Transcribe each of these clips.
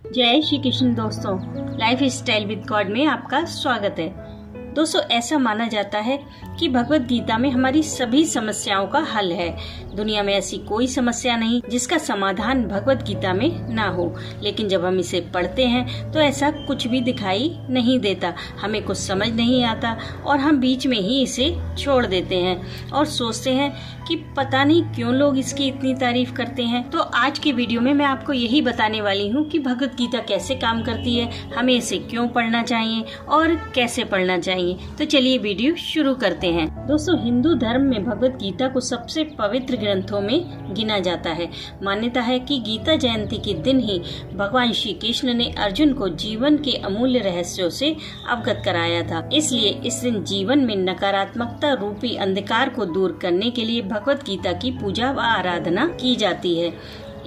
जय श्री कृष्ण दोस्तों, life style with God में आपका स्वागत है। दोस्तों, ऐसा माना जाता है कि भगवत गीता में हमारी सभी समस्याओं का हल है। दुनिया में ऐसी कोई समस्या नहीं जिसका समाधान भगवत गीता में ना हो। लेकिन जब हम इसे पढ़ते हैं तो ऐसा कुछ भी दिखाई नहीं देता, हमें कुछ समझ नहीं आता और हम बीच में ही इसे छोड़ देते हैं और सोचते हैं कि पता नहीं क्यों लोग इसकी इतनी तारीफ करते हैं। तो आज के वीडियो में मैं आपको यही बताने वाली हूँ कि भगवत गीता कैसे काम करती है, हमें इसे क्यों पढ़ना चाहिए और कैसे पढ़ना चाहिए। तो चलिए वीडियो शुरू करते हैं। दोस्तों, हिंदू धर्म में भगवत गीता को सबसे पवित्र ग्रंथों में गिना जाता है। मान्यता है कि गीता जयंती के दिन ही भगवान श्री कृष्ण ने अर्जुन को जीवन के अमूल्य रहस्यों से अवगत कराया था। इसलिए इस दिन जीवन में नकारात्मकता रूपी अंधकार को दूर करने के लिए भगवत गीता की पूजा व आराधना की जाती है।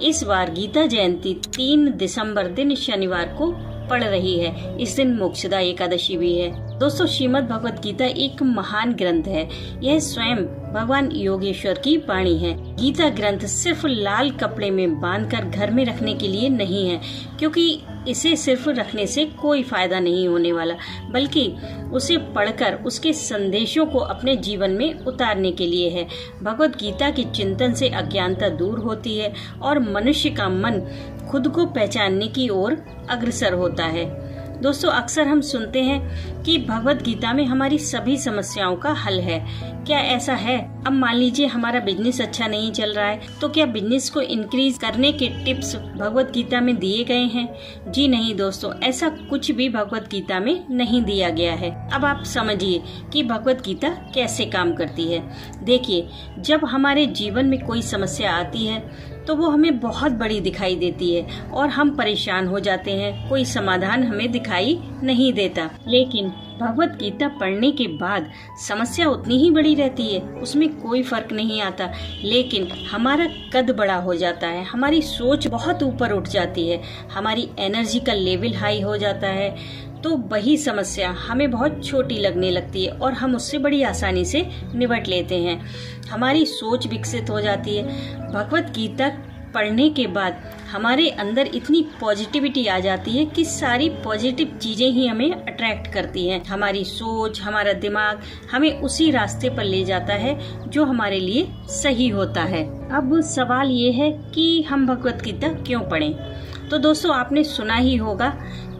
इस बार गीता जयंती 3 दिसंबर दिन शनिवार को पड़ रही है। इस दिन मोक्षदा एकादशी भी है। दोस्तों, श्रीमद् भगवत गीता एक महान ग्रंथ है। यह स्वयं भगवान योगेश्वर की वाणी है। गीता ग्रंथ सिर्फ लाल कपड़े में बांधकर घर में रखने के लिए नहीं है, क्योंकि इसे सिर्फ रखने से कोई फायदा नहीं होने वाला, बल्कि उसे पढ़कर उसके संदेशों को अपने जीवन में उतारने के लिए है। भगवत गीता के चिंतन से अज्ञानता दूर होती है और मनुष्य का मन खुद को पहचानने की ओर अग्रसर होता है। दोस्तों, अक्सर हम सुनते हैं कि भगवत गीता में हमारी सभी समस्याओं का हल है। क्या ऐसा है? अब मान लीजिए हमारा बिजनेस अच्छा नहीं चल रहा है, तो क्या बिजनेस को इंक्रीज करने के टिप्स भगवत गीता में दिए गए हैं? जी नहीं दोस्तों, ऐसा कुछ भी भगवत गीता में नहीं दिया गया है। अब आप समझिए कि भगवत गीता कैसे काम करती है। देखिए, जब हमारे जीवन में कोई समस्या आती है तो वो हमें बहुत बड़ी दिखाई देती है और हम परेशान हो जाते हैं। कोई समाधान हमें दिखाई नहीं देता, लेकिन भगवत गीता पढ़ने के बाद समस्या उतनी ही बड़ी रहती है, उसमें कोई फर्क नहीं आता, लेकिन हमारा कद बड़ा हो जाता है, हमारी सोच बहुत ऊपर उठ जाती है, हमारी एनर्जी का लेवल हाई हो जाता है। तो वही समस्या हमें बहुत छोटी लगने लगती है और हम उससे बड़ी आसानी से निपट लेते हैं। हमारी सोच विकसित हो जाती है। भगवत गीता पढ़ने के बाद हमारे अंदर इतनी पॉजिटिविटी आ जाती है कि सारी पॉजिटिव चीजें ही हमें अट्रैक्ट करती हैं। हमारी सोच, हमारा दिमाग हमें उसी रास्ते पर ले जाता है जो हमारे लिए सही होता है। अब सवाल ये है कि हम भगवत गीता क्यों पढ़ें? तो दोस्तों, आपने सुना ही होगा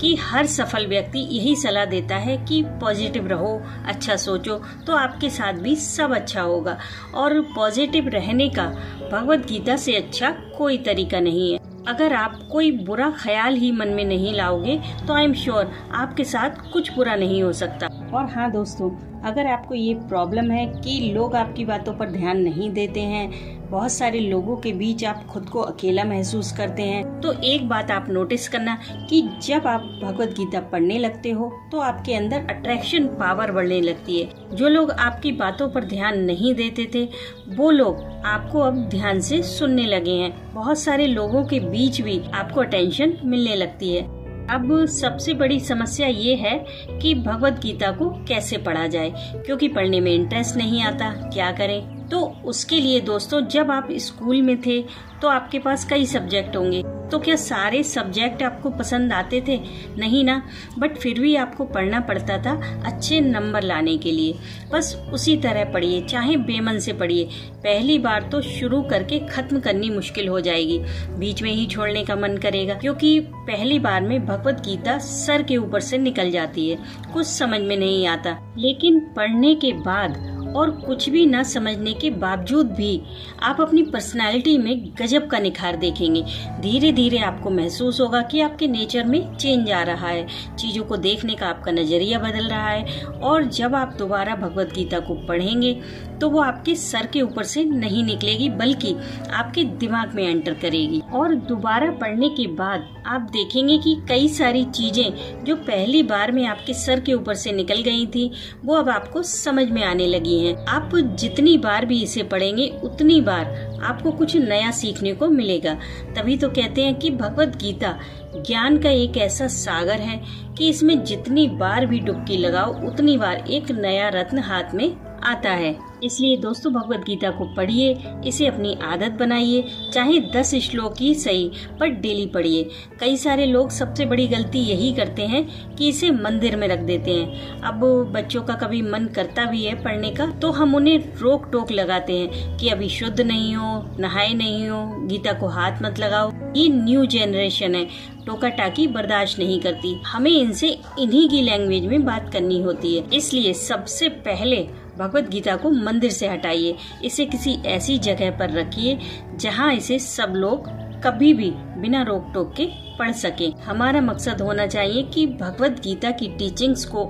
कि हर सफल व्यक्ति यही सलाह देता है कि पॉजिटिव रहो, अच्छा सोचो, तो आपके साथ भी सब अच्छा होगा। और पॉजिटिव रहने का भगवत गीता से अच्छा कोई तरीका नहीं है। अगर आप कोई बुरा ख्याल ही मन में नहीं लाओगे तो आई एम श्योर आपके साथ कुछ बुरा नहीं हो सकता। और हाँ दोस्तों, अगर आपको ये प्रॉब्लम है कि लोग आपकी बातों पर ध्यान नहीं देते हैं, बहुत सारे लोगों के बीच आप खुद को अकेला महसूस करते हैं, तो एक बात आप नोटिस करना कि जब आप भगवत गीता पढ़ने लगते हो तो आपके अंदर अट्रैक्शन पावर बढ़ने लगती है। जो लोग आपकी बातों पर ध्यान नहीं देते थे, वो लोग आपको अब ध्यान से सुनने लगे हैं। बहुत सारे लोगों के बीच भी आपको अटेंशन मिलने लगती है। अब सबसे बड़ी समस्या ये है कि भगवत गीता को कैसे पढ़ा जाए, क्योंकि पढ़ने में इंटरेस्ट नहीं आता। क्या करें? तो उसके लिए दोस्तों, जब आप स्कूल में थे तो आपके पास कई सब्जेक्ट होंगे, तो क्या सारे सब्जेक्ट आपको पसंद आते थे? नहीं ना, बट फिर भी आपको पढ़ना पड़ता था अच्छे नंबर लाने के लिए। बस उसी तरह पढ़िए, चाहे बेमन से पढ़िए। पहली बार तो शुरू करके खत्म करनी मुश्किल हो जाएगी, बीच में ही छोड़ने का मन करेगा, क्योंकि पहली बार में भगवत गीता सर के ऊपर से निकल जाती है, कुछ समझ में नहीं आता। लेकिन पढ़ने के बाद और कुछ भी न समझने के बावजूद भी आप अपनी पर्सनालिटी में गजब का निखार देखेंगे। धीरे धीरे आपको महसूस होगा कि आपके नेचर में चेंज आ रहा है, चीजों को देखने का आपका नजरिया बदल रहा है। और जब आप दोबारा भगवत गीता को पढ़ेंगे तो वो आपके सर के ऊपर से नहीं निकलेगी, बल्कि आपके दिमाग में एंटर करेगी। और दोबारा पढ़ने के बाद आप देखेंगे कि कई सारी चीजें जो पहली बार में आपके सर के ऊपर से निकल गई थी, वो अब आपको समझ में आने लगी हैं। आप जितनी बार भी इसे पढ़ेंगे उतनी बार आपको कुछ नया सीखने को मिलेगा। तभी तो कहते हैं कि भगवत गीता ज्ञान का एक ऐसा सागर है कि इसमें जितनी बार भी डुबकी लगाओ उतनी बार एक नया रत्न हाथ में आता है। इसलिए दोस्तों भगवत गीता को पढ़िए, इसे अपनी आदत बनाइए, चाहे 10 श्लोक ही सही पर डेली पढ़िए। कई सारे लोग सबसे बड़ी गलती यही करते हैं कि इसे मंदिर में रख देते हैं। अब बच्चों का कभी मन करता भी है पढ़ने का तो हम उन्हें रोक टोक लगाते हैं कि अभी शुद्ध नहीं हो, नहाए नहीं हो, गीता को हाथ मत लगाओ। ये न्यू जनरेशन है, टोका टाकी बर्दाश्त नहीं करती। हमें इनसे इन्हीं की लैंग्वेज में बात करनी होती है। इसलिए सबसे पहले भगवत गीता को मंदिर से हटाइए, इसे किसी ऐसी जगह पर रखिए जहां इसे सब लोग कभी भी बिना रोक टोक के पढ़ सके। हमारा मकसद होना चाहिए कि भगवत गीता की टीचिंग्स को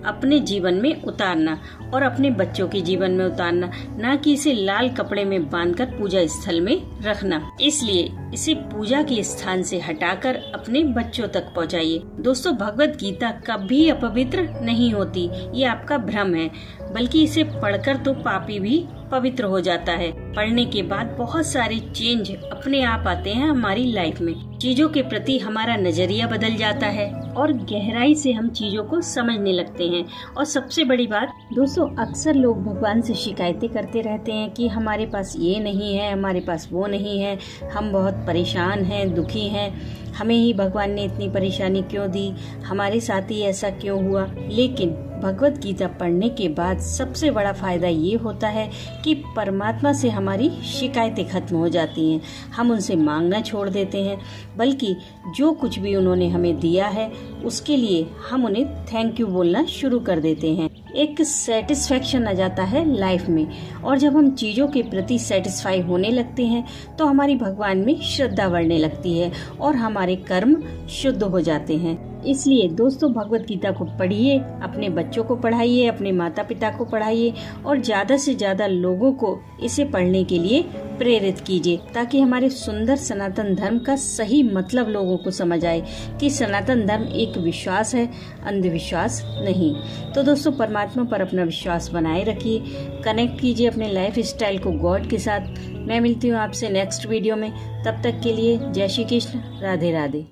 अपने जीवन में उतारना और अपने बच्चों के जीवन में उतारना, ना कि इसे लाल कपड़े में बांधकर पूजा स्थल में रखना। इसलिए इसे पूजा के स्थान से हटाकर अपने बच्चों तक पहुंचाइए। दोस्तों भगवत गीता कभी अपवित्र नहीं होती, ये आपका भ्रम है, बल्कि इसे पढ़कर तो पापी भी पवित्र हो जाता है। पढ़ने के बाद बहुत सारे चेंज अपने आप आते हैं हमारी लाइफ में। चीजों के प्रति हमारा नजरिया बदल जाता है और गहराई से हम चीजों को समझने लगते हैं। और सबसे बड़ी बात दोस्तों, अक्सर लोग भगवान से शिकायतें करते रहते हैं कि हमारे पास ये नहीं है, हमारे पास वो नहीं है, हम बहुत परेशान हैं, दुखी हैं, हमें ही भगवान ने इतनी परेशानी क्यों दी, हमारे साथ ही ऐसा क्यों हुआ। लेकिन भगवत गीता पढ़ने के बाद सबसे बड़ा फायदा ये होता है कि परमात्मा से हमारी शिकायतें खत्म हो जाती हैं। हम उनसे मांगना छोड़ देते हैं, बल्कि जो कुछ भी उन्होंने हमें दिया है उसके लिए हम उन्हें थैंक यू बोलना शुरू कर देते हैं। एक सेटिस्फेक्शन आ जाता है लाइफ में, और जब हम चीजों के प्रति सेटिस्फाई होने लगते हैं तो हमारी भगवान में श्रद्धा बढ़ने लगती है और हमारे कर्म शुद्ध हो जाते हैं। इसलिए दोस्तों भगवत गीता को पढ़िए, अपने बच्चों को पढ़ाइए, अपने माता पिता को पढ़ाइए और ज्यादा से ज्यादा लोगों को इसे पढ़ने के लिए प्रेरित कीजिए, ताकि हमारे सुंदर सनातन धर्म का सही मतलब लोगों को समझ आए कि सनातन धर्म एक विश्वास है, अंधविश्वास नहीं। तो दोस्तों परमात्मा पर अपना विश्वास बनाए रखिए, कनेक्ट कीजिए अपने लाइफ स्टाइल को गॉड के साथ। मैं मिलती हूँ आपसे नेक्स्ट वीडियो में, तब तक के लिए जय श्री कृष्ण, राधे राधे।